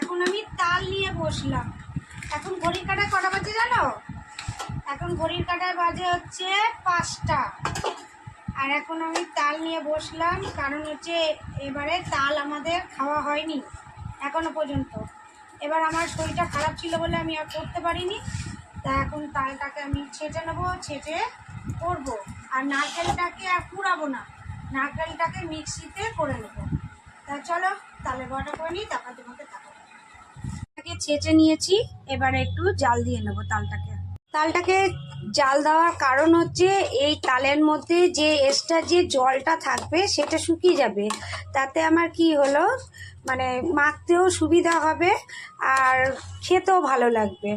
এখন আমি তাল নিয়ে বসলাম। এখন ঘড়ির কাঁটায় কটা বাজে জানো? এখন ঘড়ির কাঁটায় বাজে হচ্ছে 5টা। আর এখন আমি তাল নিয়ে বসলাম, কারণ হচ্ছে এবারে তাল আমাদের খাওয়া হয়নি এখনো পর্যন্ত। এবার আমার শরীরটা খারাপ ছিল বলে আমি আর করতে পারিনি। তা এখন তালটাকে আমি ছেঁচে নেবো, ছেঁচে করবো। আর নারকেলটাকে আর কুড়াবো না, নারকেলটাকে মিক্সিতে করে নেবো। তা চলো তালের বড়াটা করে নিই, তারপর তোমাকে দেখাবো। ছেঁচে নিয়েছি, এবারে একটু জাল দিয়ে নেবো তালটাকে জাল দেওয়ার কারণ হচ্ছে এই তালের মধ্যে যে এক্সট্রা যে জলটা থাকবে সেটা শুকিয়ে যাবে। তাতে আমার কি হলো, মানে মাখতেও সুবিধা হবে আর খেতেও ভালো লাগবে।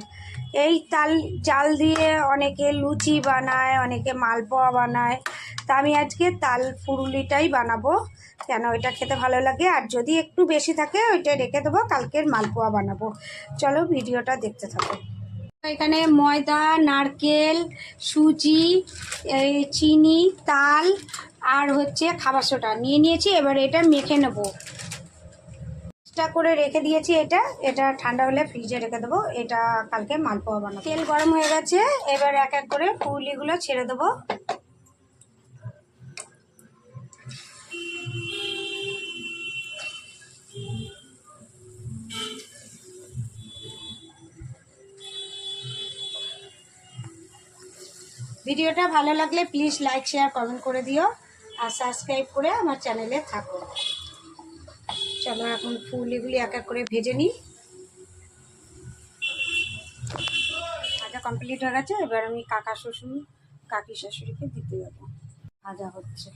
এই তাল জাল দিয়ে অনেকে লুচি বানায়, অনেকে মালপোয়া বানায়। তা আমি আজকে তাল ফুরুলিটাই বানাবো, কেন এটা খেতে ভালো লাগে। আর যদি একটু বেশি থাকে ওইটা রেখে দেবো, কালকের মালপোয়া বানাবো। চলো ভিডিওটা দেখতে থাকো। এখানে ময়দা, নারকেল, সুজি, এই চিনি, তাল আর হচ্ছে খাবার সোডা নিয়ে নিয়েছি। এবার এটা মেখে নেব, এক্সট্রা করে রেখে দিয়েছি। এটা ঠান্ডা হলে ফ্রিজে রেখে দেবো, এটা কালকে মালপোয়া বানাবো। তেল গরম হয়ে গেছে, এবার এক এক করে ফুললিগুলো ছেড়ে দেবো। ভিডিওটা ভালো লাগলে প্লিজ লাইক, শেয়ার, কমেন্ট করে দিও আর সাবস্ক্রাইব করে আমার চ্যানেলে থাকো। চলো এখন ফুলগুলি এক এক করে ভেজে নিই। ভাজা কমপ্লিট হয়ে গেছে, এবার আমি কাকি শাশুড়িকে দিতে যাবো। ভাজা হচ্ছে।